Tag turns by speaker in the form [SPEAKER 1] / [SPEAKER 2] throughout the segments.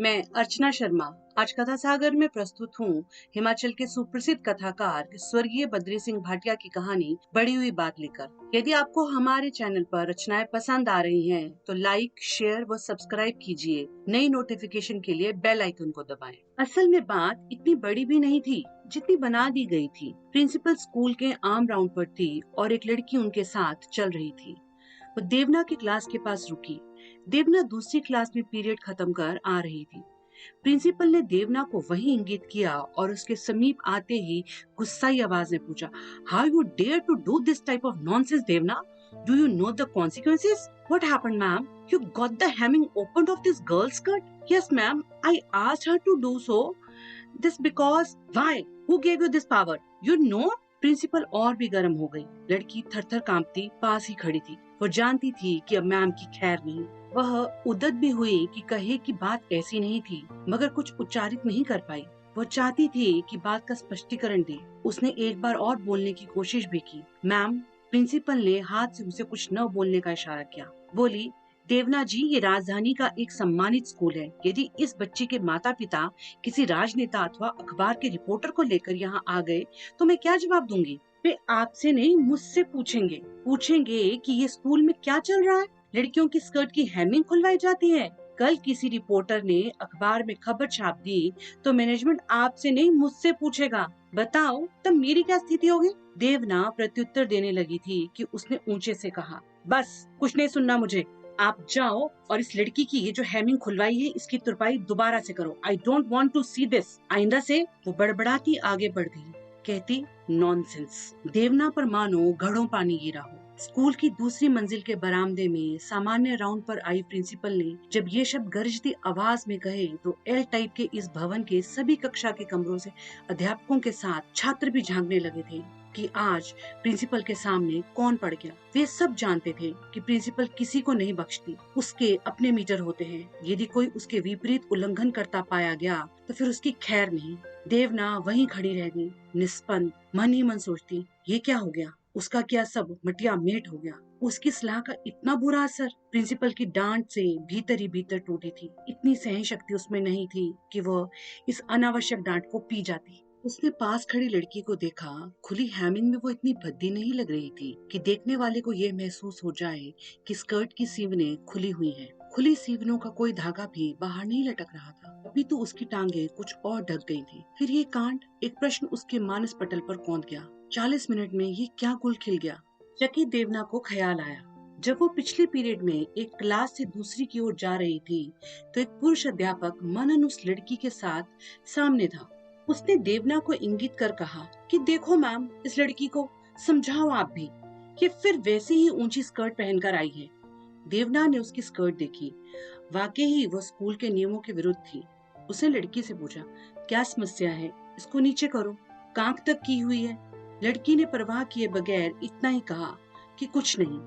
[SPEAKER 1] मैं अर्चना शर्मा आज कथा सागर में प्रस्तुत हूँ हिमाचल के सुप्रसिद्ध कथाकार स्वर्गीय बद्री सिंह भाटिया की कहानी बड़ी हुई बात लेकर। यदि आपको हमारे चैनल पर रचनाएं पसंद आ रही हैं, तो लाइक, शेयर व सब्सक्राइब कीजिए। नई नोटिफिकेशन के लिए बेल आइकन को दबाएं। असल में बात इतनी बड़ी भी नहीं थी जितनी बना दी गई थी। प्रिंसिपल स्कूल के आम राउंड पर थी और एक लड़की उनके साथ चल रही थी। वो देवना की क्लास के पास रुकी। देवना दूसरी क्लास में पीरियड खत्म कर आ रही थी। प्रिंसिपल ने देवना को वहीं इंगित किया और उसके समीप आते ही गुस्साई आवाज में पूछा, how you dare to do this type of nonsense Devna? Do you know the consequences? What happened ma'am? You got the hemming open of this girl's skirt? Yes ma'am, I asked her to do so this because why? Who gave you this power? You know? Principal और भी गर्म हो गई। लड़की थर-थर कांपती पास ही खड़ी थी। वो जानती थी कि अब मैम की खैर नहीं। वह उद्यत भी हुई कि कहे कि बात ऐसी नहीं थी, मगर कुछ उच्चारित नहीं कर पाई। वो चाहती थी कि बात का स्पष्टीकरण दे। उसने एक बार और बोलने की कोशिश भी की। मैम, प्रिंसिपल ने हाथ से उसे कुछ न बोलने का इशारा किया। बोली, देवना जी, ये राजधानी का एक सम्मानित स्कूल है। यदि इस बच्ची के माता पिता किसी राजनेता अथवा अखबार के रिपोर्टर को लेकर यहाँ आ गए तो मैं क्या जवाब दूंगी? वे आपसे नहीं, मुझसे पूछेंगे। पूछेंगे कि ये स्कूल में क्या चल रहा है? लड़कियों की स्कर्ट की हेमिंग खुलवाई जाती है। कल किसी रिपोर्टर ने अखबार में खबर छाप दी तो मैनेजमेंट आपसे नहीं, मुझसे पूछेगा। बताओ तब मेरी क्या स्थिति होगी? देवना प्रत्युत्तर देने लगी थी कि उसने ऊंचे से कहा, बस कुछ नहीं सुनना मुझे। आप जाओ और इस लड़की की ये जो हेमिंग खुलवाई है इसकी तुरपाई दोबारा से करो। I don't want to see this. आइंदा से। वो बड़बड़ाती आगे बढ़ गई, कहती, नॉनसेंस। देवना पर मानो घड़ों पानी गिरा हो। स्कूल की दूसरी मंजिल के बरामदे में सामान्य राउंड पर आई प्रिंसिपल ने जब ये शब्द गरजती आवाज में कहे तो एल टाइप के इस भवन के सभी कक्षा के कमरों से अध्यापकों के साथ छात्र भी झांकने लगे थे कि आज प्रिंसिपल के सामने कौन पड़ गया। वे सब जानते थे कि प्रिंसिपल किसी को नहीं बख्शती। उसके अपने मीटर होते हैं। यदि कोई उसके विपरीत उल्लंघन करता पाया गया तो फिर उसकी खैर नहीं। देवना वहीं खड़ी रह गई, निष्पन्न, मन ही मन सोचती, ये क्या हो गया? उसका क्या सब मटिया मेट हो गया? उसकी सलाह का इतना बुरा असर? प्रिंसिपल की डांट से भीतर ही भीतर टूटी थी। इतनी सहन शक्ति उसमें नहीं थी कि वह इस अनावश्यक डांट को पी जाती। उसने पास खड़ी लड़की को देखा। खुली हेमिंग में वो इतनी भद्दी नहीं लग रही थी कि देखने वाले को यह महसूस हो जाए कि स्कर्ट की सीवनें खुली हुई हैं। खुली सीवनों का कोई धागा भी बाहर नहीं लटक रहा था। अभी तो उसकी टांगे कुछ और ढक गई थी। फिर ये कांड, एक प्रश्न उसके मानस पटल पर कौंध गया। 40 मिनट में ये क्या गुल खिल गया? चकित देवना को ख्याल आया, जब वो पिछले पीरियड में एक क्लास से दूसरी की ओर जा रही थी तो एक पुरुष अध्यापक मनन उस लड़की के साथ सामने था। उसने देवना को इंगित कर कहा कि देखो मैम, इस लड़की को समझाओ आप भी। ये फिर वैसी ही ऊंची स्कर्ट पहनकर आई है। देवना ने उसकी स्कर्ट देखी। वाकई ही वो स्कूल के नियमों के विरुद्ध थी। उसने लड़की से पूछा, क्या समस्या है? इसको नीचे करो। कांख तक की हुई है। लड़की ने परवाह किए बगैर इतना ही कहा कि कुछ नहीं,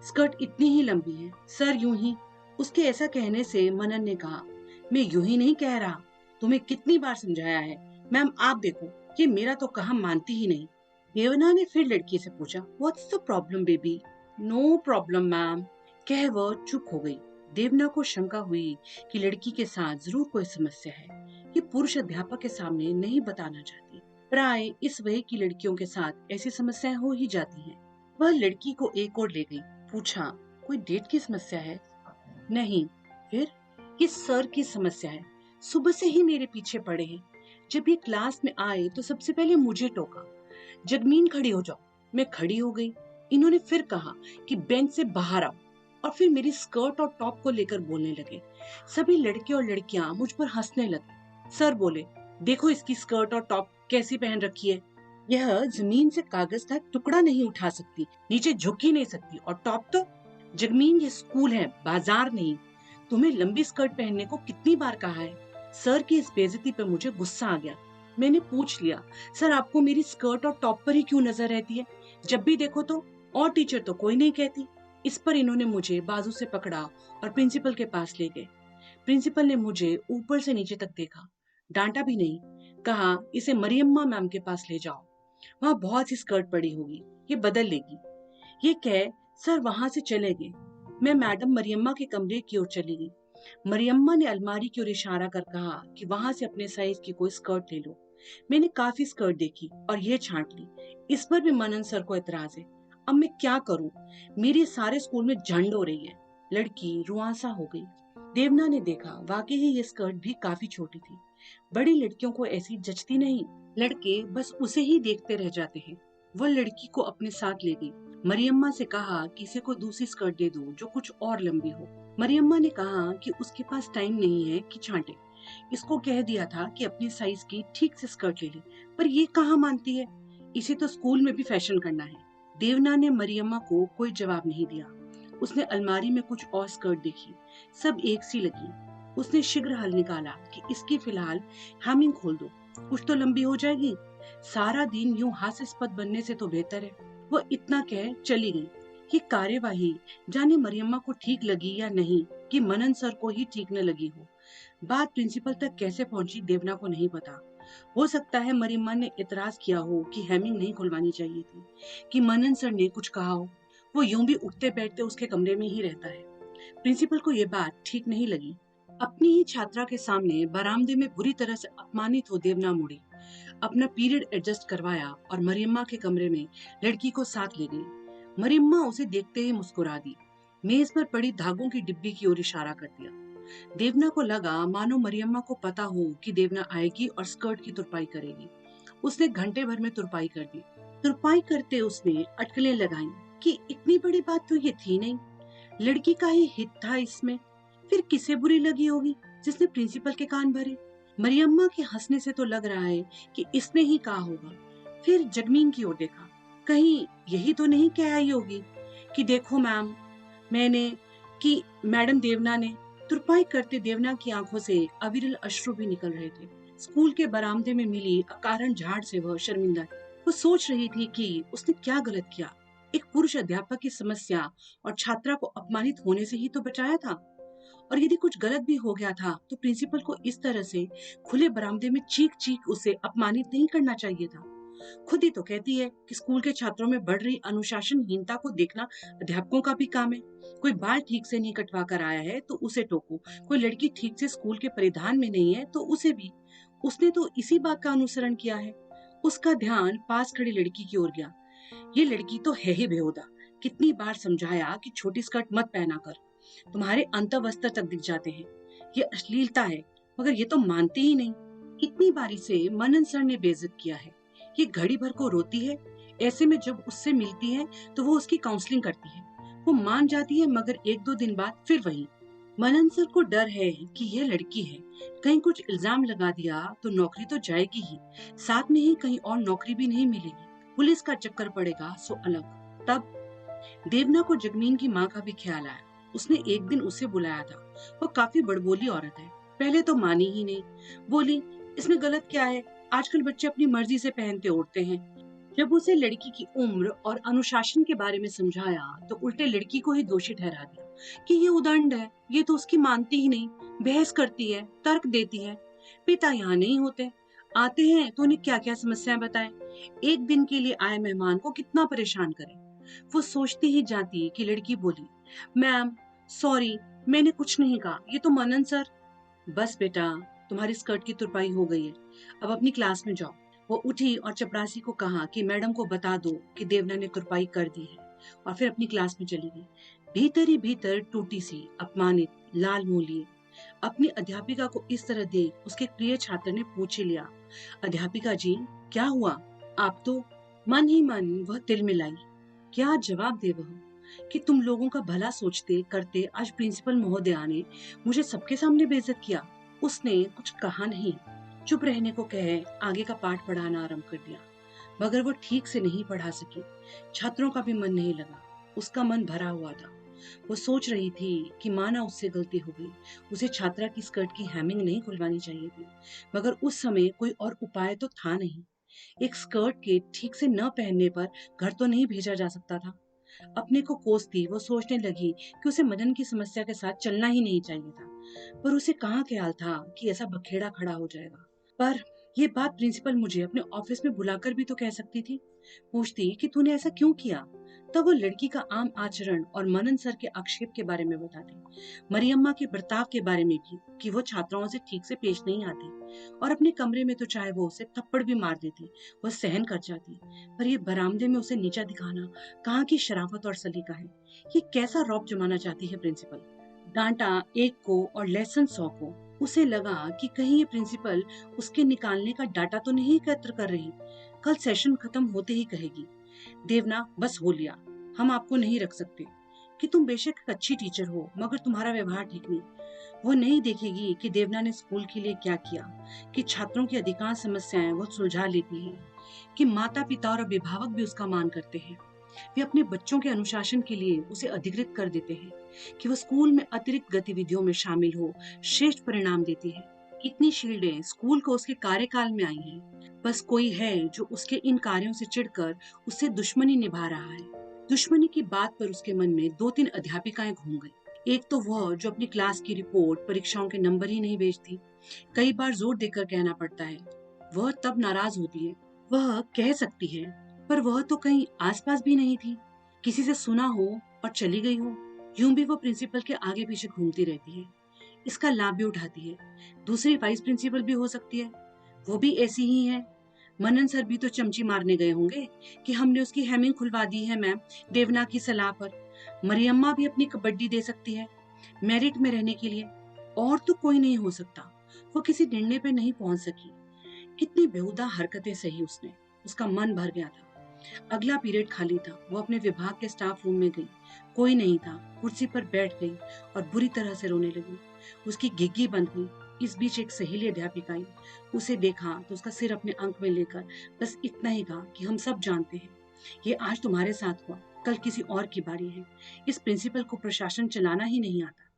[SPEAKER 1] स्कर्ट इतनी ही लंबी है, सर यूं ही। उसके ऐसा कहने से मनन ने कहा, मैं यूं ही नहीं कह रहा, तुम्हें कितनी बार समझाया है। मैम आप देखो, ये मेरा तो कहा मानती ही नहीं। देवना ने फिर लड़की से पूछा, what's the problem baby? No problem ma'am, कह वह चुप हो गई। देवना को शंका हुई कि लड़की के साथ जरूर कोई समस्या है। ये पुरुष अध्यापक के सामने नहीं बताना चाहती। प्राय इस वय की लड़कियों के साथ ऐसी समस्याएं हो ही जाती हैं। वह लड़की को एक और ले गई। पूछा, कोई डेट की समस्या है? नहीं। फिर? ये सर की समस्या है। सुबह से ही मेरे पीछे पड़े हैं। जब ये क्लास में आए तो सबसे पहले मुझे टोका, जगमीन खड़ी हो जाओ। मैं खड़ी हो गई। इन्होंने फिर कहा कि बेंच से बाहर आओ और फिर मेरी स्कर्ट और टॉप को लेकर बोलने लगे। सभी लड़के और लड़कियां मुझ पर हंसने लगे। सर बोले, देखो इसकी स्कर्ट और टॉप कैसी पहन रखी है। यह जमीन से कागज का टुकड़ा नहीं उठा सकती, नीचे झुक ही नहीं सकती। और टॉप तो, जगमीन ये स्कूल है, बाजार नहीं। तुम्हें लंबी स्कर्ट पहनने को कितनी बार कहा है? सर की इस बेइज्जती पे मुझे गुस्सा आ गया। मैंने पूछ लिया, सर आपको मेरी स्कर्ट और टॉप पर ही क्यों नजर रहती है? जब भी देखो तो, और टीचर तो कोई नहीं कहती। इस पर इन्होंने मुझे बाजू से पकड़ा और प्रिंसिपल के पास ले गए। प्रिंसिपल ने मुझे ऊपर से नीचे तक देखा, डांटा भी नहीं। कहा, इसे मरियम्मा मैम के पास ले जाओ, वहाँ बहुत सी स्कर्ट पड़ी होगी, ये बदल लेगी। ये कह सर वहां से चले गए। मैं मैडम मरियम्मा के कमरे की ओर चली गई। मरियम्मा ने अलमारी की ओर इशारा कर कहा कि वहां से अपने साइज की कोई स्कर्ट ले लो। मैंने काफी स्कर्ट देखी और ये छांट ली। इस पर भी मनन सर को एतराज है। अब मैं क्या करूं? मेरी सारे स्कूल में झंड हो रही है। लड़की रुआंसा हो गई। देवना ने देखा, वाकई ही ये स्कर्ट भी काफी छोटी थी। बड़ी लड़कियों को ऐसी जचती नहीं। लड़के बस उसे ही देखते रह जाते हैं। वह लड़की को अपने साथ ले गई। मरियम्मा से कहा कि इसे को दूसरी स्कर्ट दे दो जो कुछ और लंबी हो। मरियम्मा ने कहा कि उसके पास टाइम नहीं है कि छांटे। इसको कह दिया था कि अपनी साइज की ठीक से स्कर्ट ले ले, पर ये कहाँ मानती है। इसे तो स्कूल में भी फैशन करना है। देवना ने मरियम्मा को कोई जवाब नहीं दिया। उसने अलमारी में कुछ और स्कर्ट देखी। सब एक सी लगी। उसने शीघ्र हल निकाला कि इसकी फिलहाल हेमिंग खोल दो, कुछ तो लंबी हो जाएगी। सारा दिन यूं हास्यास्पद बनने से तो बेहतर है। वह इतना कह चली गई। ये कार्यवाही जाने मरियम्मा को ठीक लगी या नहीं, कि मनन सर को ही ठीक न लगी हो। बात प्रिंसिपल तक कैसे पहुंची देवना को नहीं पता। हो सकता है मरियम्मा ने इतराज किया हो कि हेमिंग नहीं खुलवानी चाहिए थी, कि मनन सर ने कुछ कहा हो। वो यूं भी उठते बैठते उसके कमरे में ही रहता है। प्रिंसिपल को ये बात ठीक नहीं लगी। अपनी ही छात्रा के सामने बरामदे में बुरी तरह से अपमानित हो देवना मुड़ी, अपना पीरियड एडजस्ट करवाया और मरियम्मा के कमरे में लड़की को साथ ले गई। मरियम्मा उसे देखते ही मुस्कुरा दी। मेज पर पड़ी धागों की डिब्बी की ओर इशारा कर दिया। देवना को लगा मानो मरियम्मा को पता हो कि देवना आएगी और स्कर्ट की तुरपाई करेगी। उसने घंटे भर में तुरपाई कर दी। तुरपाई करते उसने अटकलें लगाई कि इतनी बड़ी बात तो ये थी नहीं। लड़की का ही हित था इसमें। फिर किसे बुरी लगी होगी जिसने प्रिंसिपल के कान भरे। मरियम्मा के हंसने से तो लग रहा है कि इसने ही कहा होगा। फिर जगमीन की ओर देखा। कहीं यही तो नहीं कह आई होगी कि देखो मैम, मैंने कि मैडम देवना ने। तुरपाई करते देवना की आंखों से अविरल अश्रु भी निकल रहे थे। स्कूल के बरामदे में मिली अकारण झाड़ से वह शर्मिंदा थी। वो सोच रही थी कि उसने क्या गलत किया। एक पुरुष अध्यापक की समस्या और छात्रा को अपमानित होने से ही तो बचाया था। और यदि कुछ गलत भी हो गया था तो प्रिंसिपल को इस तरह से खुले बरामदे में चीख चीख उसे अपमानित नहीं करना चाहिए था। खुद ही तो कहती है कि स्कूल के छात्रों में बढ़ रही अनुशासनहीनता को देखना अध्यापकों का भी काम है। कोई बाल ठीक से नहीं कटवा कर आया है तो उसे टोको। कोई लड़की ठीक से स्कूल के परिधान में नहीं है तो उसे भी। उसने तो इसी बात का अनुसरण किया है। उसका ध्यान पास खड़ी लड़की की ओर गया। ये लड़की तो है ही बेहुदा। कितनी बार समझाया कि छोटी स्कर्ट मत पहना कर, तुम्हारे अंतवस्त्र तक दिख जाते हैं। ये अश्लीलता है, मगर ये तो मानती ही नहीं। इतनी बारी से मनन सर ने बेइज्जत किया है। ये घड़ी भर को रोती है। ऐसे में जब उससे मिलती है तो वो उसकी काउंसलिंग करती है। वो मान जाती है, मगर एक दो दिन बाद फिर वही। मनन सर को डर है कि यह लड़की है, कहीं कुछ इल्जाम लगा दिया तो नौकरी तो जाएगी ही, साथ में ही कहीं और नौकरी भी नहीं मिलेगी। पुलिस का चक्कर पड़ेगा सो अलग। तब देवना को जगमीन की माँ का भी ख्याल आया। उसने एक दिन उसे बुलाया था। वो काफी बड़बोली औरत है। पहले तो मानी ही नहीं। बोली, इसमें गलत क्या है? आजकल बच्चे अपनी मर्जी से पहनते ओढ़ते हैं। जब उसे लड़की की उम्र और अनुशासन के बारे में समझाया तो उल्टे लड़की को ही दोषी ठहरा दिया कि ये उदंड है, ये तो उसकी मानती ही नहीं, बहस करती है, तर्क देती है। पिता यहाँ नहीं होते, आते हैं तो उन्हें क्या क्या समस्याएं बताएं। एक दिन के लिए आए मेहमान को कितना परेशान करें। वो सोचती ही जाती कि लड़की बोली, मैम सॉरी, मैंने कुछ नहीं कहा, ये तो मनन सर। बस बेटा, तुम्हारी स्कर्ट की तुरपाई हो गई है, अब अपनी क्लास में जाओ। वो उठी और चपरासी को कहा कि मैडम को बता दो कि देवना ने तुरपाई कर दी है, और फिर अपनी क्लास में चली गई। भीतर ही भीतर टूटी सी, अपमानित, लाल मुंह लिए अपनी अध्यापिका को इस तरह देख उसके प्रिय छात्र ने पूछ ही लिया, अध्यापिका जी क्या हुआ? आप तो। मन ही मन वह तिल मिलाई। क्या जवाब दे वह कि तुम लोगों का भला सोचते करते आज प्रिंसिपल महोदया ने मुझे सबके सामने बेइज्जत किया। उसने कुछ कहा नहीं, चुप रहने को कहे आगे का पाठ पढ़ाना आरंभ कर दिया, मगर वो ठीक से नहीं पढ़ा सकी। छात्रों का भी मन नहीं लगा। उसका मन भरा हुआ था। वो सोच रही थी कि माना उससे गलती हो गई, उसे छात्रा की स्कर्ट की हेमिंग नहीं खुलवानी चाहिए थी, मगर उस समय कोई और उपाय तो था नहीं। एक स्कर्ट के ठीक से न पहनने पर घर तो नहीं भेजा जा सकता था। अपने को कोसती वो सोचने लगी कि उसे मदन की समस्या के साथ चलना ही नहीं चाहिए था, पर उसे कहाँ ख्याल था कि ऐसा बखेड़ा खड़ा हो जाएगा। पर ये बात प्रिंसिपल मुझे अपने ऑफिस में बुलाकर भी तो कह सकती थी। पूछती कि तूने ऐसा क्यों किया। तब वो लड़की का आम आचरण और मनन सर के आक्षेप के बारे में बताती, मरियम्मा के बर्ताव के बारे में भी कि वो छात्राओं से ठीक से पेश नहीं आती और अपने कमरे में तो चाहे वो उसे थप्पड़ भी मार देती वो सहन कर जाती, पर ये बरामदे में उसे नीचा दिखाना कहाँ की शराफत और सलीका है। ये कैसा रौब जमाना चाहती है प्रिंसिपल। डांटा एक को और लेसन 100 को। उसे लगा कि कहीं ये प्रिंसिपल उसके निकालने का डाटा तो नहीं एकत्र कर रही, कल सेशन खत्म होते ही कहेगी, देवना बस हो लिया, हम आपको नहीं रख सकते, कि तुम बेशक एक अच्छी टीचर हो मगर तुम्हारा व्यवहार ठीक नहीं। वो नहीं देखेगी कि देवना ने स्कूल के लिए क्या किया, कि छात्रों की अधिकांश समस्याएं वो सुलझा लेती है, कि माता पिता और अभिभावक भी उसका मान करते हैं, वे अपने बच्चों के अनुशासन के लिए उसे अधिकृत कर देते हैं, कि वो स्कूल में अतिरिक्त गतिविधियों में शामिल हो श्रेष्ठ परिणाम देती है। कितनी शील्डें स्कूल को उसके कार्यकाल में आई हैं। बस कोई है जो उसके इन कार्यों से चिढ़कर उससे दुश्मनी निभा रहा है। दुश्मनी की बात पर उसके मन में 2-3 अध्यापिकाएं घूम गई। एक तो वह जो अपनी क्लास की रिपोर्ट परीक्षाओं के नंबर ही नहीं भेजती, कई बार जोर देकर कहना पड़ता है, वह तब नाराज होती है। वह कह सकती है पर वह तो कहीं आसपास भी नहीं थी, किसी से सुना हो और चली गई हो। यूं भी वो प्रिंसिपल के आगे पीछे घूमती रहती है, इसका लाभ भी उठाती है। दूसरी वाइस प्रिंसिपल भी हो सकती है, वो भी ऐसी ही है। मनन सर भी तो चमची मारने गए होंगे कि हमने उसकी हेमिंग खुलवा दी है मैम, देवना की सलाह पर। मरियम्मा भी अपनी कबड्डी दे सकती है मेरिट में रहने के लिए, और तो कोई नहीं हो सकता। वो किसी निर्णय पे नहीं पहुंच सकी। कितनी बेहुदा हरकतें सही उसने, उसका मन भर गया था। अगला पीरियड खाली था, वो अपने विभाग के स्टाफ रूम में गई, कोई नहीं था, कुर्सी पर बैठ गई और बुरी तरह से रोने लगी। उसकी घिघी बंद हुई। इस बीच एक सहेली अध्यापिका आई, उसे देखा तो उसका सिर अपने अंक में लेकर बस इतना ही कहा कि हम सब जानते हैं, ये आज तुम्हारे साथ हुआ, कल किसी और की बारी है। इस प्रिंसिपल को प्रशासन चलाना ही नहीं आता,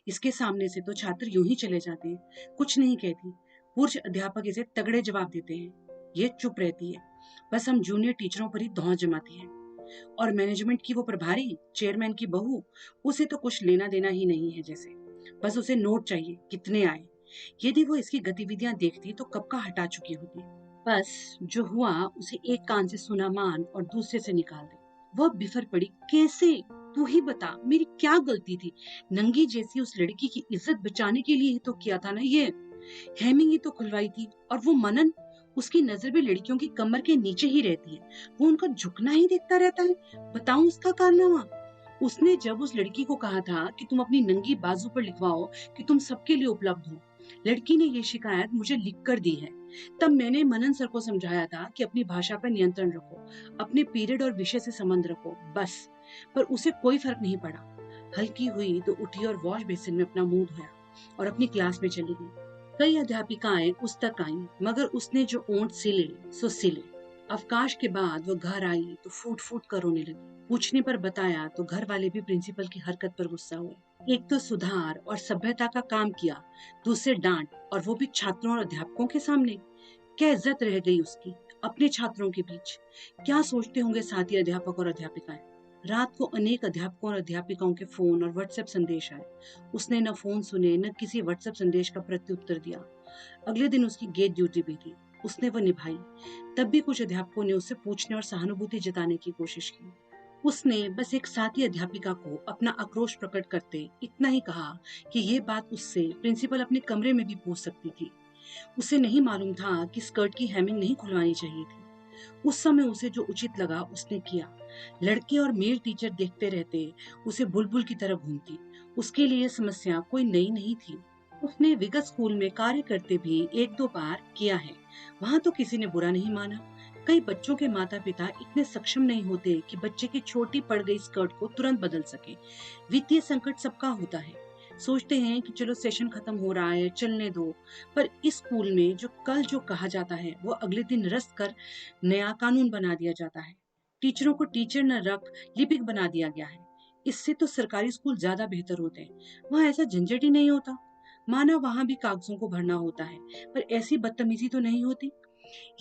[SPEAKER 1] इसके सामने से तो छात्र यूं ही चले जाते हैं, कुछ नहीं कहती। पूर्व अध्यापक इसे तगड़े जवाब देते हैं, ये चुप रहती है, बस हम जूनियर टीचरों पर ही धौंस जमाती है। और मैनेजमेंट की वो प्रभारी चेयरमैन की बहू, उसे तो कुछ लेना देना ही नहीं है जैसे, बस उसे नोट चाहिए कितने आए। यदि वो इसकी गतिविधियां देखती तो कब का हटा चुकी होती। बस जो हुआ उसे एक कान से सुना मान और दूसरे से निकाल दे। वह बिफर पड़ी, कैसे, तू ही बता, मेरी क्या गलती थी। नंगी जैसी उस लड़की की इज्जत बचाने के लिए ही तो किया था ना ये, हेमिंग ही तो खुलवाई थी। और वो मनन, उसकी नजर भी लड़कियों की कमर के नीचे ही रहती है, वो उनका झुकना ही देखता रहता है। बताऊं उसका कारनामा, उसने जब उस लड़की को कहा था कि तुम अपनी नंगी बाजू पर लिखवाओ कि तुम सबके लिए उपलब्ध हो, लड़की ने ये शिकायत मुझे लिख कर दी है, तब मैंने मनन सर को समझाया था कि अपनी भाषा पर नियंत्रण रखो, अपने पीरियड और विषय से संबंध रखो, बस। पर उसे कोई फर्क नहीं पड़ा। हल्की हुई तो उठी और वॉश बेसिन में अपना मुंह धोया और अपनी क्लास में चली गई। कई अध्यापिकाएं उस तक आईं, मगर उसने जो ओंठ सिले सो सिले। अवकाश के बाद वो घर आई तो फूट फूट कर रोने लगी। पूछने पर बताया तो घर वाले भी प्रिंसिपल की हरकत पर गुस्सा हुए। एक तो सुधार और सभ्यता का काम किया, दूसरे डांट, और वो भी छात्रों और अध्यापकों के सामने। क्या इज्जत रह गई उसकी अपने छात्रों के बीच। क्या सोचते होंगे साथी अध्यापक और अध्यापिकाएं। रात को अनेक अध्यापकों और अध्यापिकाओं के फोन और व्हाट्सएप संदेश आए। उसने न फोन सुने न किसी व्हाट्सएप संदेश का प्रत्युत्तर दिया। अगले दिन उसकी गेट ड्यूटी भी थी, उसने वो निभाई। तब भी कुछ अध्यापकों ने उससे पूछने और सहानुभूति जताने की कोशिश की। उसने बस एक साथी अध्यापिका को अपना आक्रोश प्रकट करते इतना ही कहा कि ये बात उससे प्रिंसिपल अपने कमरे में भी पूछ सकती थी। उसे नहीं मालूम था कि स्कर्ट की हेमिंग नहीं खुलवानी चाहिए थी। उस समय उसे जो उचित लगा उसने किया। लड़के और मेल टीचर देखते रहते, उसे बुलबुल की तरह घूमती। उसके लिए समस्या कोई नई नहीं थी। उसने विगत स्कूल में कार्य करते भी 1-2 बार किया है, वहां तो किसी ने बुरा नहीं माना। कई बच्चों के माता पिता इतने सक्षम नहीं होते कि बच्चे की छोटी पड़ गई स्कर्ट को तुरंत बदल सके। वित्तीय संकट सबका होता है, सोचते हैं कि चलो सेशन खत्म हो रहा है चलने दो, पर इस स्कूल में जो कल जो कहा जाता है वो अगले दिन रद्द कर नया कानून बना दिया जाता है। टीचरों को टीचर न रख लिपिक बना दिया गया है। इससे तो सरकारी स्कूल ज्यादा बेहतर होते हैं, वहाँ ऐसा झंझट ही नहीं होता। माना वहां भी कागजों को भरना होता है, पर ऐसी बदतमीजी तो नहीं होती।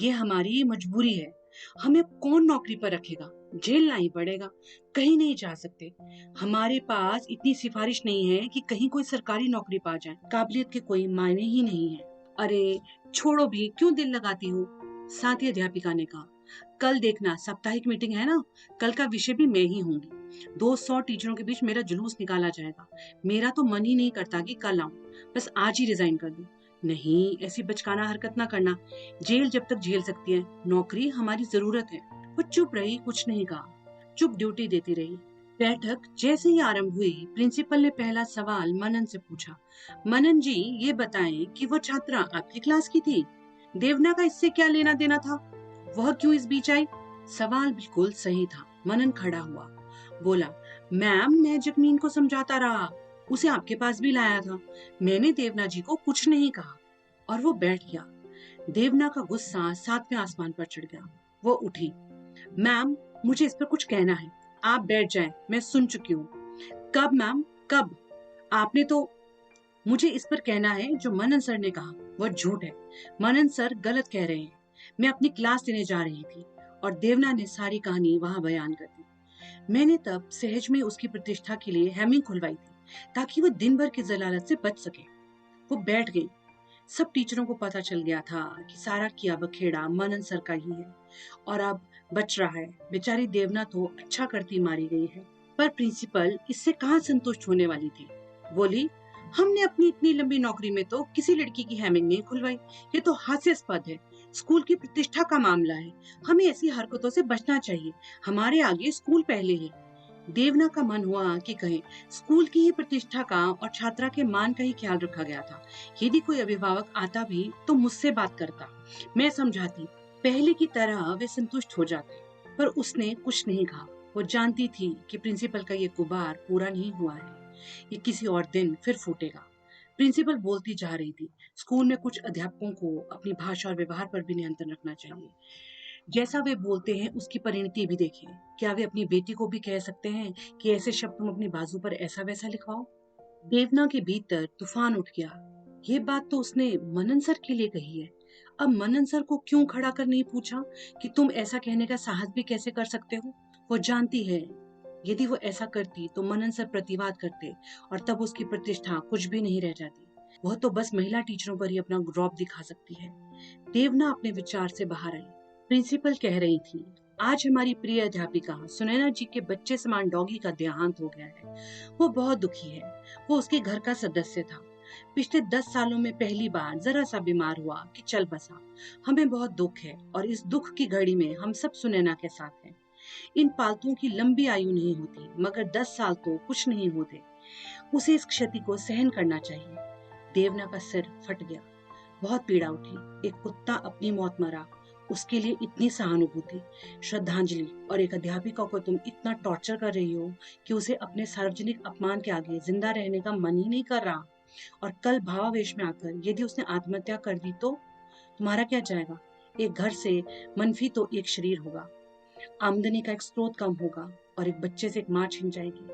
[SPEAKER 1] ये हमारी मजबूरी है, हमें कौन नौकरी पर रखेगा, झेलना ही पड़ेगा, कहीं नहीं जा सकते। हमारे पास इतनी सिफारिश नहीं है कि कहीं कोई सरकारी नौकरी पा जाए, काबिलियत के कोई मायने ही नहीं है। अरे छोड़ो भी, क्यों दिल लगाती हो, साथी अध्यापिका ने कहा। कल देखना साप्ताहिक मीटिंग है ना, कल का विषय भी मैं ही होंगी। 200 टीचरों के बीच मेरा जुलूस निकाला जाएगा। मेरा तो मन ही नहीं करता कि कल आऊं, बस आज ही रिजाइन कर दूं। नहीं, ऐसी बचकाना हरकत ना करना। जेल जब तक झेल सकती है, नौकरी हमारी जरूरत है। वो चुप रही, कुछ नहीं कहा, चुप ड्यूटी देती रही। बैठक जैसे ही आरंभ हुई, प्रिंसिपल ने पहला सवाल मनन से पूछा। मनन जी, ये बताएं कि वो छात्रा आपकी क्लास की थी? देवना का इससे क्या लेना देना था? वह क्यों इस बीच आई? सवाल बिल्कुल सही था। मनन खड़ा हुआ, बोला, मैम मैं जगमीन को समझाता रहा, उसे आपके पास भी लाया था। मैंने देवना जी को कुछ नहीं कहा। और वो बैठ गया। देवना का गुस्सा सातवें आसमान पर चढ़ गया। वो उठी, मैम मुझे इस पर कुछ कहना है। आप बैठ जाएं, मैं सुन चुकी हूँ। कब मैम, कब? आपने तो मुझे इस पर कहना है जो मनन सर ने कहा वह झूठ है। मनन सर गलत कह रहे हैं। मैं अपनी क्लास देने जा रही थी और देवना ने सारी कहानी वहां बयान कर दी। मैंने तब सहज में उसकी प्रतिष्ठा के लिए हेमिंग खुलवाई थी ताकि वो दिन भर की जलालत से बच सके। वो बैठ गई। सब टीचरों को पता चल गया था कि सारा किया बखेड़ा मनन सर का ही है और अब बच रहा है। बेचारी देवना तो अच्छा करती मारी गई है। पर प्रिंसिपल इससे कहाँ संतुष्ट होने वाली थी। बोली, हमने अपनी इतनी लंबी नौकरी में तो किसी लड़की की हेमिंग नहीं खुलवाई। ये तो हास्यास्पद है। स्कूल की प्रतिष्ठा का मामला है। हमें ऐसी हरकतों से बचना चाहिए। हमारे आगे स्कूल पहले है। देवना का मन हुआ कि कहें, स्कूल की ही प्रतिष्ठा का और छात्रा के मान का ही ख्याल रखा गया था। यदि कोई अभिभावक आता भी तो मुझसे बात करता, मैं समझाती, पहले की तरह वे संतुष्ट हो जाते। पर उसने कुछ नहीं कहा। वो जानती थी कि प्रिंसिपल का ये गुबार पूरा नहीं हुआ है। ये किसी और दिन फिर फूटेगा। प्रिंसिपल बोलती जा रही थी, स्कूल में कुछ अध्यापकों को अपनी भाषा और व्यवहार पर भी नियंत्रण रखना चाहिए। जैसा वे बोलते हैं उसकी परिणति भी देखें। क्या वे अपनी बेटी को भी कह सकते हैं कि ऐसे शब्द तुम अपनी बाजू पर ऐसा वैसा लिखवाओ? देवना के भीतर तूफान उठ गया। ये बात तो उसने मनन सर के लिए कही है। अब मनन सर को क्यों खड़ा कर नहीं पूछा कि तुम ऐसा कहने का साहस भी कैसे कर सकते हो? वो जानती है, यदि वो ऐसा करती तो मनन सर प्रतिवाद करते और तब उसकी प्रतिष्ठा कुछ भी नहीं रह जाती। वह तो बस महिला टीचरों पर ही अपना रौब दिखा सकती है। देवना अपने विचार से बाहर आई। प्रिंसिपल कह रही थी, आज हमारी प्रिय अध्यापिका सुनैना जी के बच्चे समान डॉगी का देहांत हो गया है। वो बहुत दुखी है। वो उसके घर का सदस्य था। पिछले 10 सालों में पहली बार जरा सा बीमार हुआ कि चल बसा। हमें बहुत दुख है और इस दुख की घड़ी में हम सब सुनैना के साथ हैं। इन पालतुओं की लंबी आयु नहीं होती, मगर 10 साल तो कुछ नहीं होते। उसे इस क्षति को सहन करना चाहिए। देवना का सिर फट गया। बहुत पीड़ा उठी। एक कुत्ता अपनी मौत मरा, उसके लिए इतनी सहानुभूति, श्रद्धांजलि, और एक अध्यापिका को तुम इतना टॉर्चर कर रही हो कि उसे अपने सार्वजनिक अपमान के आगे जिंदा रहने का मन ही नहीं कर रहा। और कल भावावेश में आकर यदि उसने आत्महत्या कर दी तो तुम्हारा क्या जाएगा? एक घर से मनफी तो एक शरीर होगा, आमदनी का एक स्रोत कम होगा और एक बच्चे से एक माँ छिन जाएगी।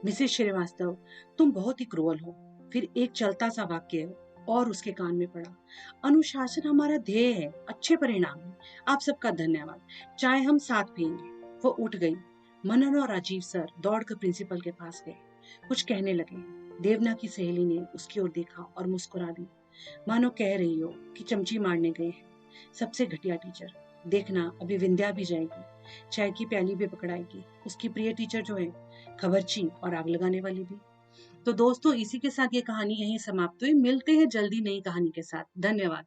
[SPEAKER 1] मिसेस श्रीवास्तव, तुम बहुत ही क्रूअल हो। फिर एक चलता सा वाक्य और उसके कान में पड़ा, अनुशासन हमारा ध्येय है, अच्छे परिणाम है। आप सबका धन्यवाद। चाय हम साथ पियेंगे। वो उठ गई। मनन और राजीव सर दौड़कर प्रिंसिपल के पास गए, कुछ कहने लगे। देवना की सहेली ने उसकी ओर देखा और मुस्कुरा दी, मानो कह रही हो कि चमची मारने गए हैं। सबसे घटिया टीचर। देखना अभी विंध्या भी जाएगी, चाय की प्याली भी पकड़ाएगी। उसकी प्रिय टीचर जो है, खबरची और आग लगाने वाली भी। तो दोस्तों, इसी के साथ ये कहानी यहीं समाप्त हुई। मिलते हैं जल्दी नई कहानी के साथ। धन्यवाद।